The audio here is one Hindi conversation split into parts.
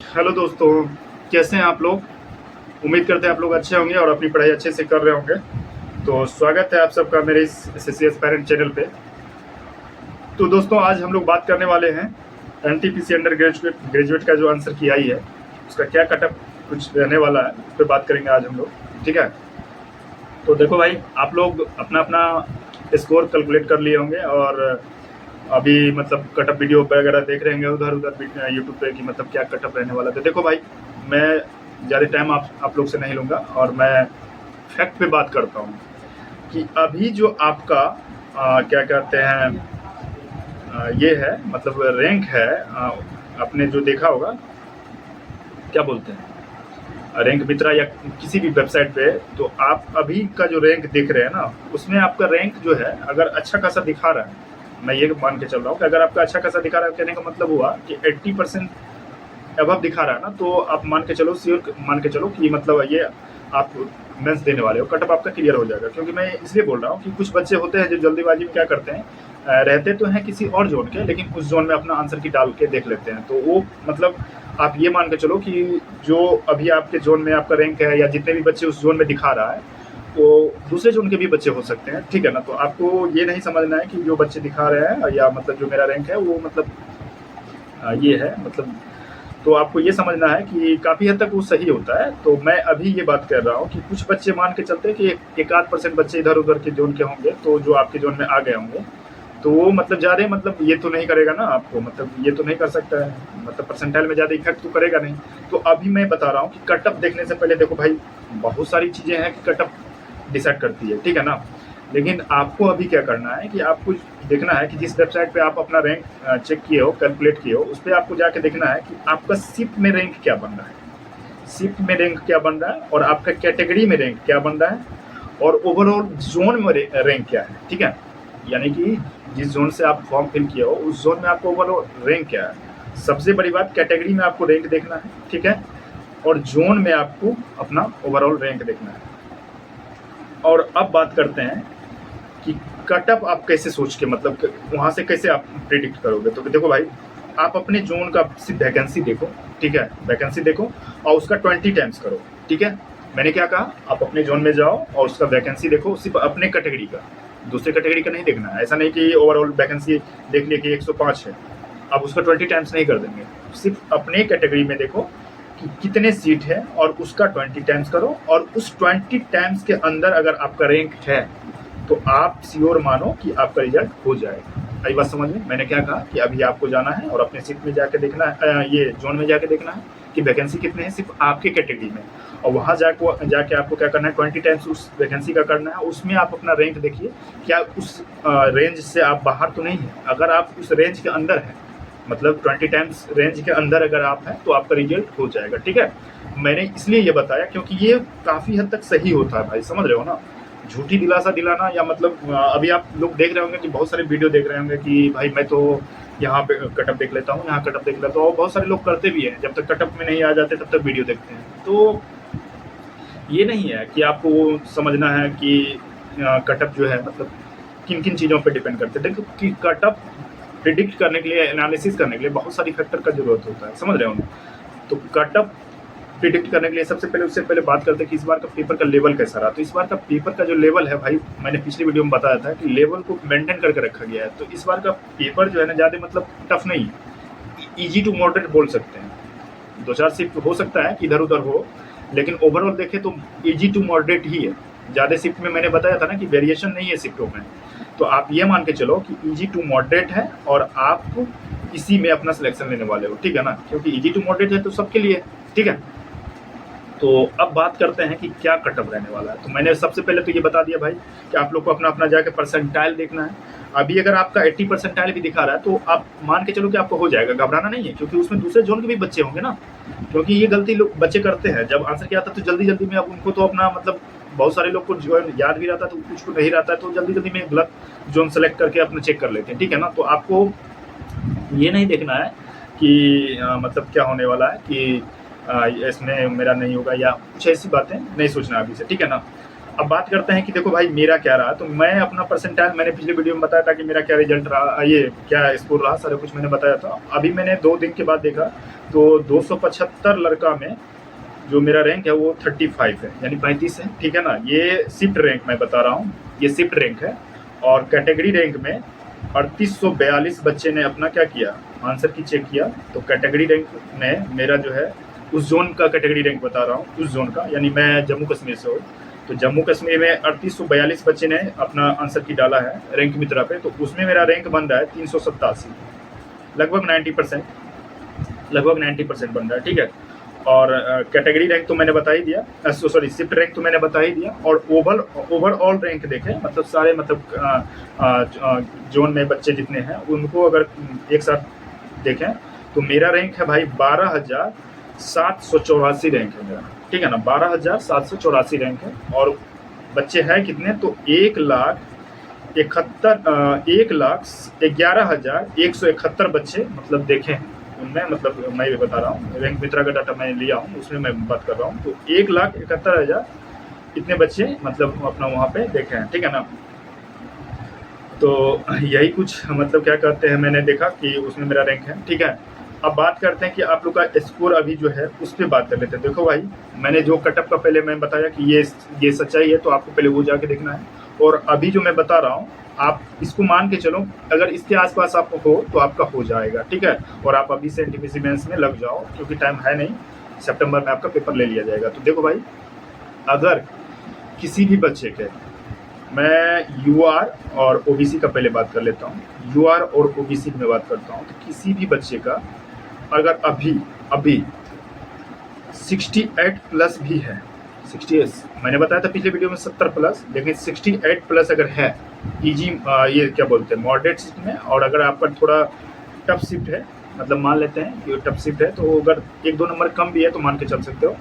हेलो दोस्तों, कैसे हैं आप लोग। उम्मीद करते हैं आप लोग अच्छे होंगे और अपनी पढ़ाई अच्छे से कर रहे होंगे। तो स्वागत है आप सबका मेरे इस एसएससीएस पेरेंट चैनल पे। तो दोस्तों, आज हम लोग बात करने वाले हैं एनटीपीसी अंडर ग्रेजुएट का जो आंसर की आई है उसका क्या कटअप कुछ रहने वाला है, उस पर बात करेंगे आज हम लोग। ठीक है, तो देखो भाई, आप लोग अपना अपना स्कोर कैलकुलेट कर लिए होंगे और अभी मतलब कटअप वीडियो वगैरह देख रहे होंगे उधर उधर यूट्यूब पे कि मतलब क्या कटअप रहने वाला। तो देखो भाई, मैं ज़्यादा टाइम आप लोग से नहीं लूँगा और मैं फैक्ट पे बात करता हूँ कि अभी जो आपका क्या कहते हैं ये है मतलब रैंक है, आपने जो देखा होगा क्या बोलते हैं रैंक मित्रा या किसी भी वेबसाइट पे, तो आप अभी का जो रैंक देख रहे हैं ना, उसमें आपका रैंक जो है अगर अच्छा खासा दिखा रहा है, मैं ये मान के चल रहा हूँ कि अगर आपका अच्छा खासा दिखा रहा है, कहने का मतलब हुआ कि 80% अबव दिखा रहा है ना, तो आप मान के चलो, श्योर मान के चलो कि मतलब ये आप मेंस देने वाले हो, कटअप आपका क्लियर हो जाएगा। क्योंकि मैं इसलिए बोल रहा हूँ कि कुछ बच्चे होते हैं जो जल्दीबाजी में क्या करते हैं, रहते तो हैं किसी और जोन के, लेकिन उस जोन में अपना आंसर की डाल के देख लेते हैं। तो वो मतलब आप ये मान के चलो कि जो अभी आपके जोन में आपका रैंक है या जितने भी बच्चे उस जोन में दिखा रहा है, तो दूसरे जोन के भी बच्चे हो सकते हैं। ठीक है ना, तो आपको ये नहीं समझना है कि जो बच्चे दिखा रहे हैं या मतलब जो मेरा रैंक है वो मतलब ये है मतलब, तो आपको ये समझना है कि काफ़ी हद तक वो सही होता है। तो मैं अभी ये बात कर रहा हूँ कि कुछ बच्चे मान के चलते हैं कि एक आध परसेंट बच्चे इधर उधर के जोन के होंगे, तो जो आपके जोन में आ गए होंगे, तो वो मतलब ज़्यादा मतलब ये तो नहीं करेगा ना आपको, मतलब ये तो नहीं कर सकता है, मतलब परसेंटाइल में ज़्यादा इफेक्ट तो करेगा नहीं। तो अभी मैं बता रहा हूँ कि कटअप देखने से पहले देखो भाई, बहुत सारी चीज़ें हैं कि कटअप डिसाइड करती है, ठीक है ना। लेकिन आपको अभी क्या करना है कि आपको देखना है कि जिस वेबसाइट पे आप अपना रैंक चेक किए हो, कैलकुलेट किए हो, उस पर आपको जाके देखना है कि आपका शिफ्ट में रैंक क्या बन रहा है, शिफ्ट में रैंक क्या बन रहा है, और आपका कैटेगरी में रैंक क्या बन रहा है, और ओवरऑल जोन में रैंक क्या है। ठीक है, यानी कि जिस जोन से आप फॉर्म फिल किए हो उस जोन में आपको ओवरऑल रैंक क्या है। सबसे बड़ी बात, कैटेगरी में आपको रैंक देखना है, ठीक है, और जोन में आपको अपना ओवरऑल रैंक देखना है। और अब बात करते हैं कि कटअप आप कैसे सोच के मतलब वहाँ से कैसे आप प्रिडिक्ट करोगे। तो देखो भाई, आप अपने जोन का सिर्फ वैकेंसी देखो, ठीक है, वैकेंसी देखो और उसका 20 टाइम्स करो। ठीक है, मैंने क्या कहा, आप अपने जोन में जाओ और उसका वैकेंसी देखो, सिर्फ अपने कैटेगरी का, दूसरे कैटेगरी का नहीं देखना है। ऐसा नहीं कि ओवरऑल वैकेंसी देख लिया कि 105 है, आप उसका 20 टाइम्स नहीं कर देंगे, सिर्फ अपने कैटेगरी में देखो कि कितने सीट है और उसका 20 टाइम्स करो, और उस 20 टाइम्स के अंदर अगर आपका रैंक है तो आप श्योर मानो कि आपका रिजल्ट हो जाएगा। आई बात समझ में। मैंने क्या कहा कि अभी आपको जाना है और अपने सीट में जाके देखना है, ये जोन में जाके देखना है कि वैकेंसी कितने हैं सिर्फ आपके कैटेगरी में, और वहाँ जाके आपको क्या करना है, 20 टाइम्स उस वैकेंसी का करना है। उसमें आप अपना रैंक देखिए, क्या उस रेंज से आप बाहर तो नहीं है। अगर आप उस रेंज के अंदर हैं, मतलब 20 टाइम्स रेंज के अंदर अगर आप हैं, तो आपका रिजल्ट हो जाएगा। ठीक है, मैंने इसलिए ये बताया क्योंकि ये काफ़ी हद तक सही होता है भाई, समझ रहे हो ना। झूठी दिलासा दिलाना या मतलब अभी आप लोग देख रहे होंगे कि बहुत सारे वीडियो देख रहे होंगे कि भाई मैं तो यहाँ पे कटअप देख लेता हूँ, यहाँ कटअप देख लेता हूँ, और बहुत सारे लोग करते भी हैं, जब तक कटअप में नहीं आ जाते तब तक वीडियो देखते हैं। तो ये नहीं है कि आपको समझना है कि कटअप जो है मतलब किन किन चीज़ों पे डिपेंड करते हैं। देखो कि कटअप प्रिडिक्ट करने के लिए, एनालिसिस करने के लिए बहुत सारी फैक्टर का ज़रूरत होता है, समझ रहे हो ना। तो कटअप प्रिडिक्ट करने के लिए उससे पहले बात करते हैं कि इस बार का पेपर का लेवल कैसा रहा। तो इस बार का पेपर का जो लेवल है भाई, मैंने पिछली वीडियो में बताया था कि लेवल को मेंटेन करके रखा गया है। तो इस बार का पेपर जो है ना, ज़्यादा मतलब टफ नहीं है, ईजी टू मॉडरेट बोल सकते हैं। दो चार शिफ्ट हो सकता है कि इधर उधर हो, लेकिन ओवरऑल देखें तो ईजी टू मॉडरेट ही है। ज़्यादा शिफ्ट में मैंने बताया था ना कि वेरिएशन नहीं है शिफ्टों में। तो आप ये मान के चलो कि ईजी टू मॉडरेट है और आप इसी में अपना सिलेक्शन लेने वाले हो, ठीक है ना, क्योंकि ईजी टू मॉडरेट है तो सबके लिए, ठीक है। तो अब बात करते हैं कि क्या कटअप रहने वाला है। तो मैंने सबसे पहले तो ये बता दिया भाई कि आप लोग को अपना अपना जाके परसेंटाइल देखना है। अभी अगर आपका 80 परसेंटाइल भी दिखा रहा है तो आप मान के चलो कि आपको हो जाएगा, घबराना नहीं है, क्योंकि उसमें दूसरे जोन के भी बच्चे होंगे ना। क्योंकि ये गलती लोग बच्चे करते हैं, जब आंसर क्या आता है तो जल्दी जल्दी में, अब उनको तो अपना मतलब बहुत सारे लोग को जो याद भी रहता है तो कुछ को नहीं रहता है, तो जल्दी जल्दी में गलत जोन सेलेक्ट करके अपना चेक कर लेते हैं, ठीक है ना। तो आपको ये नहीं देखना है कि मतलब क्या होने वाला है कि इसमें मेरा नहीं होगा या कुछ ऐसी बातें नहीं सोचना अभी से, ठीक है ना। अब बात करते हैं कि देखो भाई मेरा क्या रहा। तो मैं अपना परसेंटाइल मैंने पिछले वीडियो में बताया था कि मेरा क्या रिजल्ट रहा, ये क्या स्कोर रहा, सारा कुछ मैंने बताया था। अभी मैंने 2 दिन के बाद देखा तो 275 लड़का में जो मेरा रैंक है वो 35 है, यानी 35 है, ठीक है ना। ये शिफ्ट रैंक मैं बता रहा हूँ, ये शिफ्ट रैंक है। और कैटेगरी रैंक में 3842 बच्चे ने अपना क्या किया, आंसर की चेक किया। तो कैटेगरी रैंक में मेरा जो है उस जोन का कैटेगरी रैंक बता रहा हूँ, उस जोन का, यानी मैं जम्मू कश्मीर से हूँ। तो जम्मू कश्मीर में 3842 बच्चे ने अपना आंसर की डाला है रैंक मित्रा पे। तो उसमें मेरा रैंक बन रहा है 387, लगभग 90% बन रहा है, ठीक है। और कैटेगरी रैंक तो मैंने बता ही दिया, सॉरी शिफ्ट रैंक तो मैंने बता ही दिया। और ओवरऑल रैंक देखें, मतलब सारे मतलब जोन में बच्चे जितने हैं उनको अगर एक साथ देखें तो मेरा रैंक है भाई 12,784 रैंक है मेरा, ठीक है ना। 12,784 रैंक है। और बच्चे हैं कितने, तो 1,11,171 बच्चे मतलब देखे हैं उनमें, मतलब मैं भी बता रहा हूँ, रैंक मित्रा का डाटा मैं लिया हूँ, उसमें मैं बात कर रहा हूँ। तो 1,71,000 इतने बच्चे मतलब अपना वहाँ पे देखे हैं, ठीक है ना। तो यही कुछ मतलब क्या कहते हैं, मैंने देखा कि उसमें मेरा रैंक है, ठीक है। अब बात करते हैं कि आप लोग का स्कोर अभी जो है उस पर बात कर लेते हैं। देखो भाई मैंने जो कटअप का पहले मैं बताया कि ये सच्चाई है, तो आपको पहले वो जाके देखना है। और अभी जो मैं बता रहा हूँ आप इसको मान के चलो, अगर इसके आसपास आप हो तो आपका हो जाएगा, ठीक है। और आप अभी से एनटीपीसी मेंस में लग जाओ, क्योंकि टाइम है नहीं, सितंबर में आपका पेपर ले लिया जाएगा। तो देखो भाई अगर किसी भी बच्चे के, मैं यूआर और ओबीसी का पहले बात कर लेता हूँ, यूआर और ओबीसी में बात करता हूँ। तो किसी भी बच्चे का अगर अभी 68 प्लस भी है, 68 मैंने बताया था पिछले वीडियो में 70 प्लस, लेकिन 68 प्लस अगर है इजी, ये क्या बोलते हैं मॉडरेट शिफ्ट में, और अगर आपका थोड़ा टफ शिफ्ट है, मतलब मान लेते हैं कि टफ शिफ्ट है, तो अगर 1-2 नंबर कम भी है तो मान के चल सकते हो।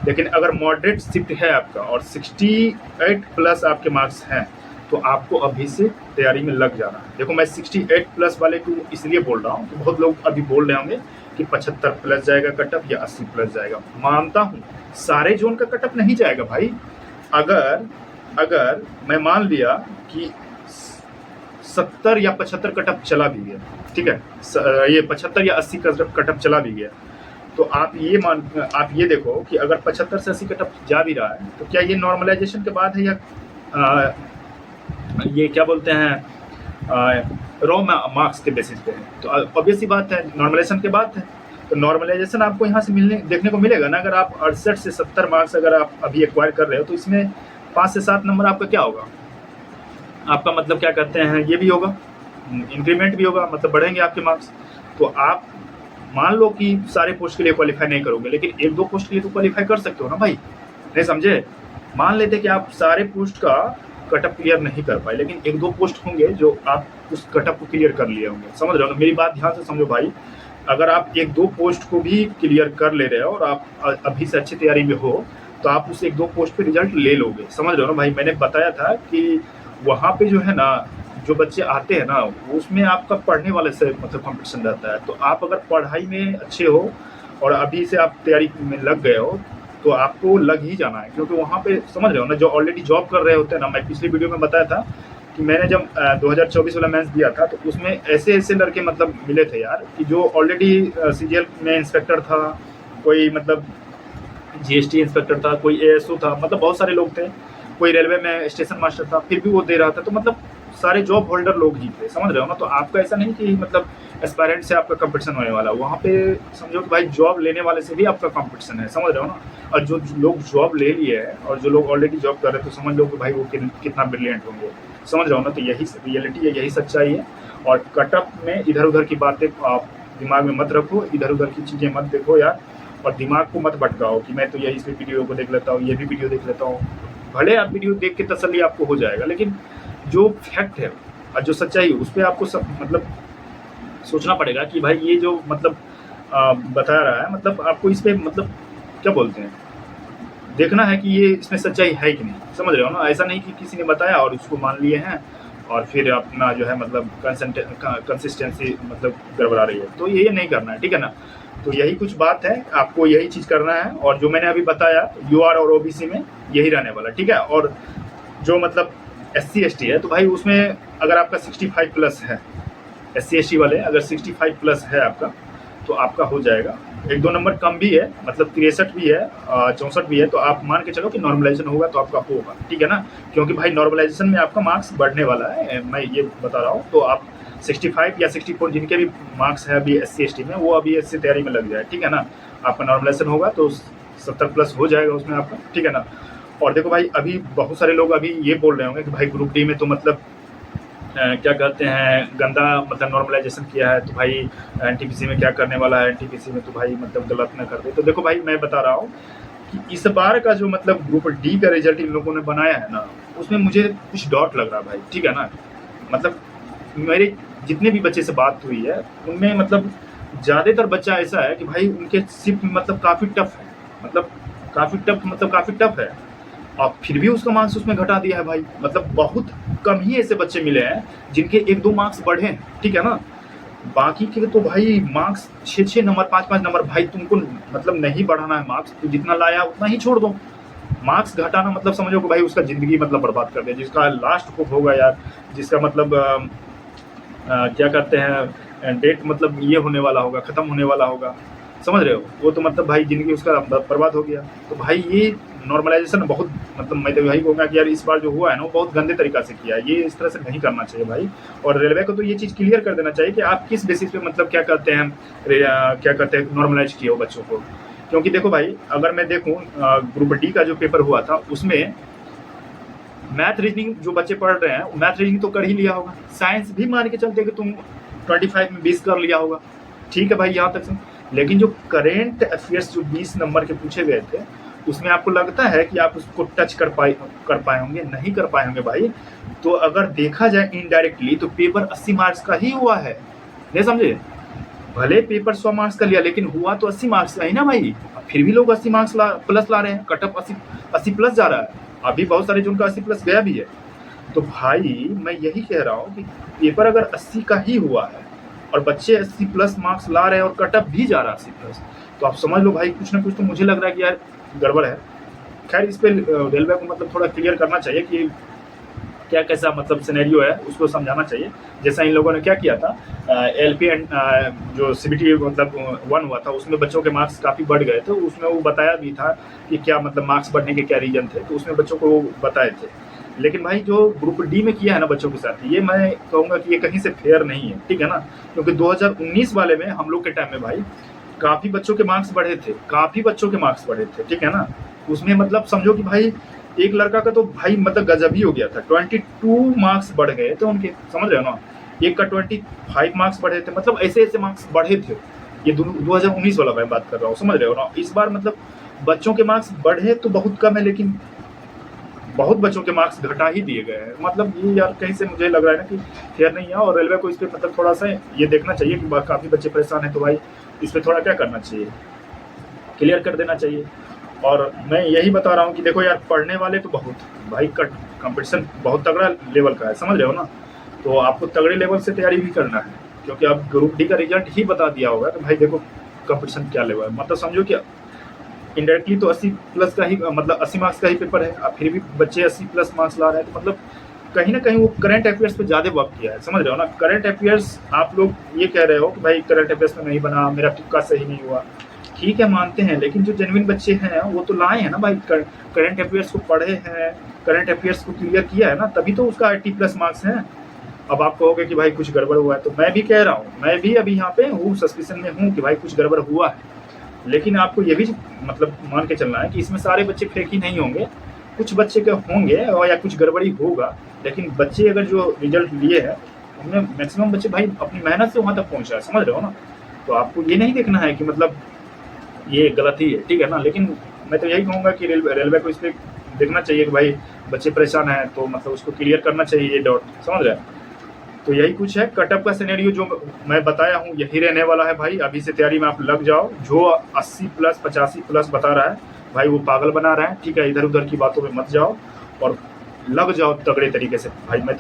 लेकिन अगर मॉडरेट शिफ्ट है आपका और 68 प्लस आपके मार्क्स हैं, तो आपको अभी से तैयारी में लग जाना है। देखो मैं 68 प्लस वाले को इसलिए बोल रहा हूँ कि बहुत लोग अभी बोल रहे होंगे कि 75 प्लस जाएगा कटअप या 80 प्लस जाएगा। मानता हूँ सारे जोन का कटअप नहीं जाएगा भाई। अगर मैं मान लिया कि 70 या 75 कटअप चला भी गया, ठीक है, ये 75 या 80 कटअप चला भी गया, तो आप ये देखो कि अगर 75 से 80 कटअप जा भी रहा है, तो क्या ये नॉर्मलाइजेशन के बाद है या ये क्या बोलते हैं रॉ मार्क्स के बेसिस पे है? तो ऑब्वियस ही बात है नॉर्मलाइजेशन के बाद है। तो नॉर्मलाइजेशन आपको यहाँ से देखने को मिलेगा ना। अगर आप 68 से 70 मार्क्स अगर आप अभी एक्वायर कर रहे हो, तो इसमें 5 से 7 नंबर आपका क्या होगा, आपका मतलब क्या कहते हैं, ये भी होगा, इंक्रीमेंट भी होगा, मतलब बढ़ेंगे आपके मार्क्स। तो आप मान लो कि सारे पोस्ट के लिए क्वालिफाई नहीं करोगे, लेकिन 1-2 पोस्ट के लिए तो क्वालिफाई कर सकते हो ना भाई, नहीं समझे। मान लेते कि आप सारे पोस्ट का कटअप क्लियर नहीं कर पाए, लेकिन 1-2 पोस्ट होंगे जो आप उस कटअप को क्लियर कर लिए होंगे, समझ रहे हो ना। मेरी बात ध्यान से समझो भाई, अगर आप 1-2 पोस्ट को भी क्लियर कर ले रहे हो और आप अभी से अच्छी तैयारी में हो, तो आप उस 1-2 पोस्ट पे रिजल्ट ले लोगे, समझ रहे हो ना भाई। मैंने बताया था कि वहाँ पे जो है ना, जो बच्चे आते हैं ना, उसमें आपका पढ़ने वाले से मतलब कंपटीशन रहता है। तो आप अगर पढ़ाई में अच्छे हो और अभी से आप तैयारी में लग गए हो, तो आपको लग ही जाना है, क्योंकि वहाँ पे समझ रहे हो ना, जो ऑलरेडी जॉब कर रहे होते हैं ना। मैं पिछली वीडियो में बताया था कि मैंने जब 2024 वाला मेंस दिया था, तो उसमें ऐसे लड़के मतलब मिले थे यार, कि जो ऑलरेडी सीजीएल में इंस्पेक्टर था, कोई मतलब जीएसटी इंस्पेक्टर था, कोई एएसओ था, मतलब बहुत सारे लोग थे, कोई रेलवे में स्टेशन मास्टर था, फिर भी वो दे रहा था। तो मतलब सारे जॉब होल्डर लोग ही थे, समझ रहे हो ना। तो आपका ऐसा नहीं कि मतलब एस्पायरेंट से आपका कंपटीशन होने वाला, वहाँ पे समझो कि भाई जॉब लेने वाले से भी आपका कंपटीशन है, समझ रहे हो ना। और जो लोग जॉब ले लिए हैं और जो लोग ऑलरेडी जॉब कर रहे हैं, तो समझ लो कि भाई वो कितना ब्रिलियंट होंगे, समझ रहे हो ना। तो यही रियलिटी है, यही सच्चाई है। और कटअप में इधर उधर की बातें आप दिमाग में मत रखो, इधर उधर की चीज़ें मत देखो यार, और दिमाग को मत भटकाओ कि मैं तो यही इस वीडियो को देख लेता हूँ, ये भी वीडियो देख लेता हूँ। भले आप वीडियो देख के तसल्ली आपको हो जाएगा, लेकिन जो फैक्ट है और जो सच्चाई है उस पर आपको मतलब सोचना पड़ेगा कि भाई ये जो मतलब बता रहा है, मतलब आपको इस पर मतलब क्या बोलते हैं, देखना है कि ये इसमें सच्चाई है कि नहीं, समझ रहे हो ना। ऐसा नहीं कि किसी ने बताया और उसको मान लिए हैं और फिर अपना जो है मतलब कंसिस्टेंसी मतलब गड़बड़ा रही है, तो ये नहीं करना है, ठीक है ना। तो यही कुछ बात है, आपको यही चीज़ करना है। और जो मैंने अभी बताया यूआर और ओबीसी में यही रहने वाला, ठीक है। और जो मतलब SC ST है, तो भाई उसमें अगर आपका 65 प्लस है, SC ST वाले अगर 65 प्लस है आपका, तो आपका हो जाएगा। 1-2 नंबर कम भी है, मतलब 63 भी है, 64 भी है, तो आप मान के चलो कि नॉर्मलाइजेशन होगा तो आपका होगा, ठीक है ना। क्योंकि भाई नॉर्मलाइजेशन में आपका मार्क्स बढ़ने वाला है, मैं ये बता रहा हूँ। तो आप 65 या 64 जिनके भी मार्क्स है अभी SC ST में, वो अभी इससे तैयारी में लग जाए, ठीक है ना। आपका नॉर्मलाइजेशन होगा तो 70 प्लस हो जाएगा उसमें आपका, ठीक है ना। और देखो भाई, अभी बहुत सारे लोग अभी ये बोल रहे होंगे कि भाई ग्रुप डी में तो मतलब क्या कहते हैं, गंदा मतलब नॉर्मलाइजेशन किया है, तो भाई NTPC में क्या करने वाला है, NTPC में तो भाई मतलब गलत ना कर दे। तो देखो भाई, मैं बता रहा हूँ कि इस बार का जो मतलब ग्रुप डी का रिजल्ट इन लोगों ने बनाया है ना, उसमें मुझे कुछ डाउट लग रहा है भाई, ठीक है ना। मतलब मेरे जितने भी बच्चे से बात हुई है, उनमें मतलब ज़्यादातर बच्चा ऐसा है कि भाई उनके शिफ्ट मतलब काफ़ी टफ है, मतलब काफ़ी टफ है, और फिर भी उसका मार्क्स उसमें घटा दिया है भाई। मतलब बहुत कम ही ऐसे बच्चे मिले हैं जिनके 1-2 मार्क्स बढ़े हैं, ठीक है ना। बाकी के तो भाई मार्क्स 6-6 नंबर, 5-5 नंबर, भाई तुमको मतलब नहीं बढ़ाना है मार्क्स, तो जितना लाया उतना ही छोड़ दो। मार्क्स घटाना मतलब समझो कि भाई उसका ज़िंदगी मतलब बर्बाद कर दिया, जिसका लास्ट होप होगा यार, जिसका मतलब क्या कहते हैं, डेट मतलब ये होने वाला होगा, ख़त्म होने वाला होगा, समझ रहे हो, वो तो मतलब भाई ज़िंदगी उसका बर्बाद हो गया। तो भाई ये नॉर्मलाइजेशन बहुत मतलब मैं तो यही कहूँगा कि यार इस बार जो हुआ है ना, वो बहुत गंदे तरीक़ा से किया है, ये इस तरह से नहीं करना चाहिए भाई। और रेलवे को तो ये चीज़ क्लियर कर देना चाहिए कि आप किस बेसिस पे मतलब क्या कहते हैं नॉर्मलाइज किए हो बच्चों को। क्योंकि देखो भाई, अगर मैं देखूँ ग्रुप डी का जो पेपर हुआ था, उसमें मैथ रीजनिंग जो बच्चे पढ़ रहे हैं, मैथ रीजनिंग तो कर ही लिया होगा, साइंस भी मान के चलते कि तुम 25 में 20 कर लिया होगा, ठीक है भाई यहाँ तक से। लेकिन जो करेंट अफेयर्स जो 20 नंबर के पूछे गए थे, उसमें आपको लगता है कि आप उसको टच कर पाए होंगे? नहीं कर पाए होंगे भाई। तो अगर देखा जाए इनडायरेक्टली, तो पेपर 80 मार्क्स का ही हुआ है, नहीं समझे। भले पेपर 100 मार्क्स का लिया, लेकिन हुआ तो 80 मार्क्स का ही ना भाई। फिर भी लोग 80 मार्क्स प्लस ला रहे हैं, कटअप 80 प्लस जा रहा है। अभी बहुत सारे जिनका 80 प्लस गया भी है। तो भाई मैं यही कह रहा हूँ कि पेपर अगर 80 का ही हुआ है और बच्चे 80 प्लस मार्क्स ला रहे हैं और कटअप भी जा रहा है 80 प्लस, तो आप समझ लो भाई कुछ ना कुछ तो मुझे लग रहा है कि यार गड़बड़ है। खैर, इस पे रेलवे को मतलब थोड़ा क्लियर करना चाहिए कि क्या कैसा मतलब सिनेरियो है, उसको समझाना चाहिए। जैसा इन लोगों ने क्या किया था, LP जो CBT मतलब 1 हुआ था, उसमें बच्चों के मार्क्स काफ़ी बढ़ गए थे, उसमें वो बताया भी था कि क्या मतलब मार्क्स बढ़ने के क्या रीजन थे, तो उसमें बच्चों को बताए थे। लेकिन भाई जो ग्रुप डी में किया है ना बच्चों के साथ, ये मैं कहूँगा कि ये कहीं से फेयर नहीं है, ठीक है ना। क्योंकि 2019 वाले में हम लोग के टाइम में भाई काफ़ी बच्चों के मार्क्स बढ़े थे, ठीक है ना। उसमें मतलब समझो कि भाई एक लड़का का तो भाई मतलब गजब ही हो गया था, 22 मार्क्स बढ़ गए थे उनके, समझ रहे हो ना। एक का 25 मार्क्स बढ़े थे, मतलब ऐसे ऐसे मार्क्स बढ़े थे। ये 2019 वाला मैं बात कर रहा हूँ, समझ रहे हो ना। इस बार मतलब बच्चों के मार्क्स बढ़े तो बहुत कम है, लेकिन बहुत बच्चों के मार्क्स घटा ही दिए गए हैं। मतलब ये यार कहीं से मुझे लग रहा है ना कि फेयर नहीं है, और रेलवे को इस पर मतलब थोड़ा सा ये देखना चाहिए कि काफ़ी बच्चे परेशान हैं, तो भाई इस पर थोड़ा क्या करना चाहिए, क्लियर कर देना चाहिए। और मैं यही बता रहा हूँ कि देखो यार, पढ़ने वाले तो बहुत भाई, कंपटीशन बहुत तगड़ा लेवल का है, समझ रहे हो ना। तो आपको तगड़े लेवल से तैयारी भी करना है, क्योंकि अब ग्रुप डी का रिजल्ट ही बता दिया होगा तो भाई देखो कंपटीशन क्या लेवल है। मतलब समझो कि इनडायरेक्टली तो 80 प्लस का ही मतलब 80 मार्क्स का ही पेपर है, अब फिर भी बच्चे 80 प्लस मार्क्स ला रहे हैं, तो मतलब कहीं ना कहीं वो करंट अफेयर्स पे ज़्यादा वर्क किया है, समझ रहे हो ना। करंट अफेयर्स आप लोग ये कह रहे हो कि भाई करंट अफेयर्स में नहीं बना, मेरा तुक्का सही नहीं हुआ, ठीक है मानते हैं, लेकिन जो जेन्युइन बच्चे हैं वो तो लाए हैं ना भाई, करंट अफेयर्स को पढ़े हैं, करंट अफेयर्स को क्लियर किया है ना, तभी तो उसका 80 प्लस मार्क्स हैं। अब आप कहोगे कि भाई कुछ गड़बड़ हुआ है, तो मैं भी कह रहा हूँ, मैं भी अभी यहाँ पे हूँ, सस्पिशन में हूँ कि भाई कुछ गड़बड़ हुआ है। लेकिन आपको ये भी मतलब मान के चलना है कि इसमें सारे बच्चे फेक ही नहीं होंगे, कुछ बच्चे के होंगे और या कुछ गड़बड़ी होगा। लेकिन बच्चे अगर जो रिजल्ट लिए हैं, उनमें मैक्सिमम बच्चे भाई अपनी मेहनत से वहाँ तक पहुँचा है, समझ रहे हो ना। तो आपको ये नहीं देखना है कि मतलब ये गलत ही है, ठीक है ना। लेकिन मैं तो यही कहूँगा कि रेलवे को इस पर देखना चाहिए कि भाई बच्चे परेशान हैं, तो मतलब उसको क्लियर करना चाहिए ये डाउट, समझ रहे हैं। तो यही कुछ है, कटअप का सिनेरियो जो मैं बताया हूँ यही रहने वाला है भाई। अभी से तैयारी में आप लग जाओ। जो 80 प्लस 85 प्लस बता रहा है भाई, वो पागल बना रहा है, ठीक है। इधर उधर की बातों में मत जाओ और लग जाओ तगड़े तरीके से भाई। मैं तो